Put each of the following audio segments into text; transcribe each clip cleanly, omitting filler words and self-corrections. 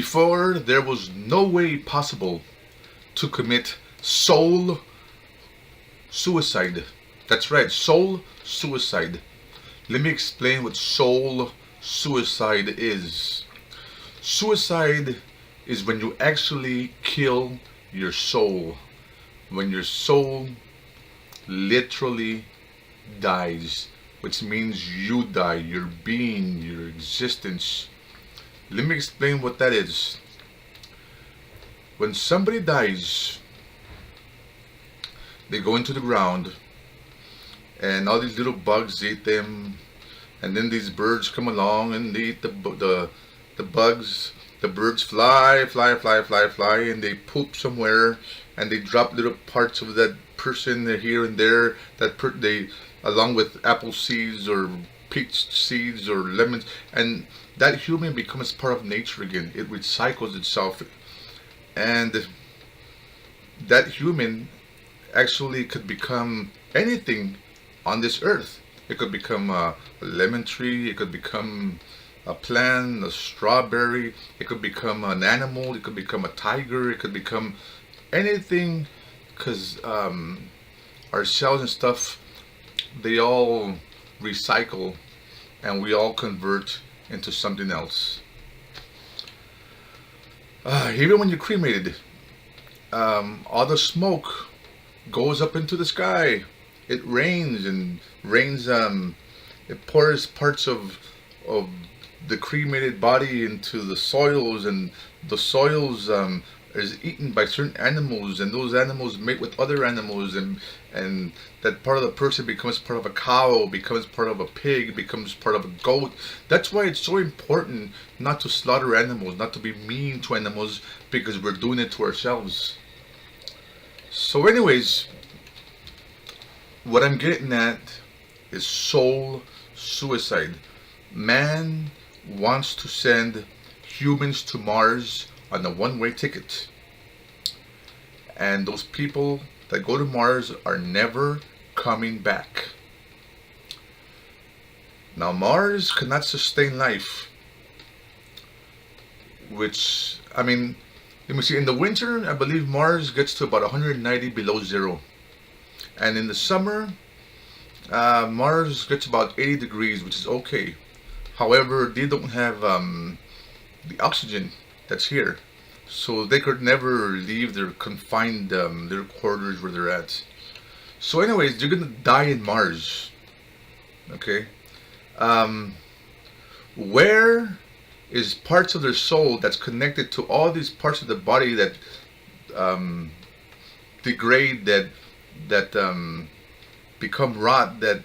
Before, there was no way possible to commit soul suicide. That's right, soul suicide. Let me explain what soul suicide is. Suicide is when you actually kill your soul. When your soul literally dies, which means you die, your being, your existence. Let me explain what that is. When somebody dies, they go into the ground and all these little bugs eat them, and then these birds come along and they eat the bugs. The birds fly, and they poop somewhere, and they drop little parts of that person here and there. They, along with apple seeds or peach seeds or lemons, and that human becomes part of nature again. It recycles itself, and that human actually could become anything on this earth. It could become a lemon tree. It could become a plant, a strawberry. It could become an animal. It could become a tiger. It could become anything, because our cells and stuff, they all recycle, and we all convert into something else. Even when you're cremated, all the smoke goes up into the sky. It rains and rains. It pours parts of the cremated body into the soils, and the soils is eaten by certain animals, and those animals mate with other animals, and that part of the person becomes part of a cow, becomes part of a pig, becomes part of a goat. That's why it's so important not to slaughter animals, not to be mean to animals, because we're doing it to ourselves. So anyways, what I'm getting at is soul suicide. Man wants to send humans to Mars on a one-way ticket. And those people that go to Mars are never coming back. Now, Mars cannot sustain life. Which, I mean, let me see, in the winter, I believe Mars gets to about 190 below zero. And in the summer, Mars gets about 80 degrees, which is okay. However, they don't have the oxygen that's here, so they could never leave their confined their quarters where they're at. So anyways, they're gonna die in Mars. Okay. Where is parts of their soul that's connected to all these parts of the body that degrade, that become rot, that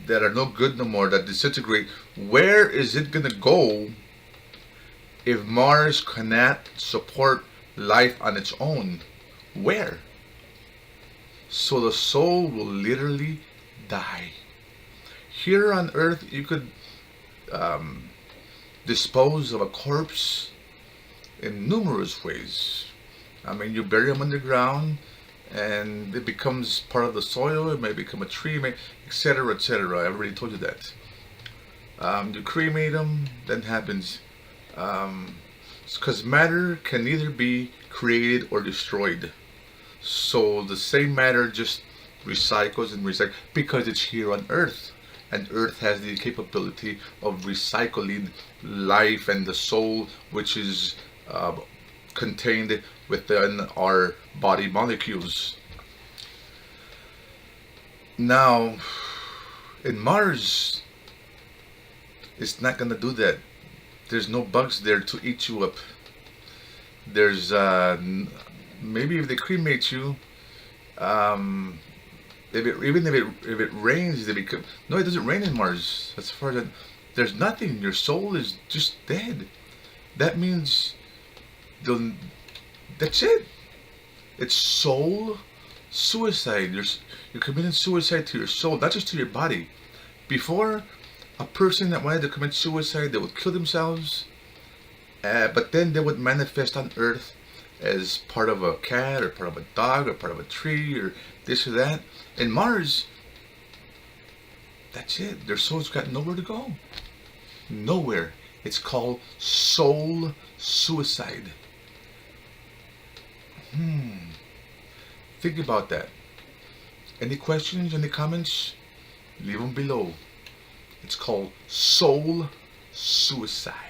are no good no more, that disintegrate? Where is it gonna go if Mars cannot support life on its own? Where? So the soul will literally die. Here on Earth, you could dispose of a corpse in numerous ways. I mean, you bury them underground, and it becomes part of the soil. It may become a tree, etc., etc. I already told you that. You cremate them, then happens. Because matter can either be created or destroyed. So the same matter just recycles and recycles because it's here on Earth. And Earth has the capability of recycling life and the soul, which is contained within our body molecules. Now, in Mars, it's not going to do that. There's no bugs there to eat you up. There's maybe if they cremate you, if it rains, they become. No, it doesn't rain in Mars. As far as there's nothing. Your soul is just dead. That means that's it. It's soul suicide. You're committing suicide to your soul, not just to your body. Before, a person that wanted to commit suicide, they would kill themselves, but then they would manifest on Earth as part of a cat or part of a dog or part of a tree or this or that. In Mars, that's it. Their soul's got nowhere to go. Nowhere. It's called soul suicide. Think about that. Any questions, any comments? Leave them below. It's called soul suicide.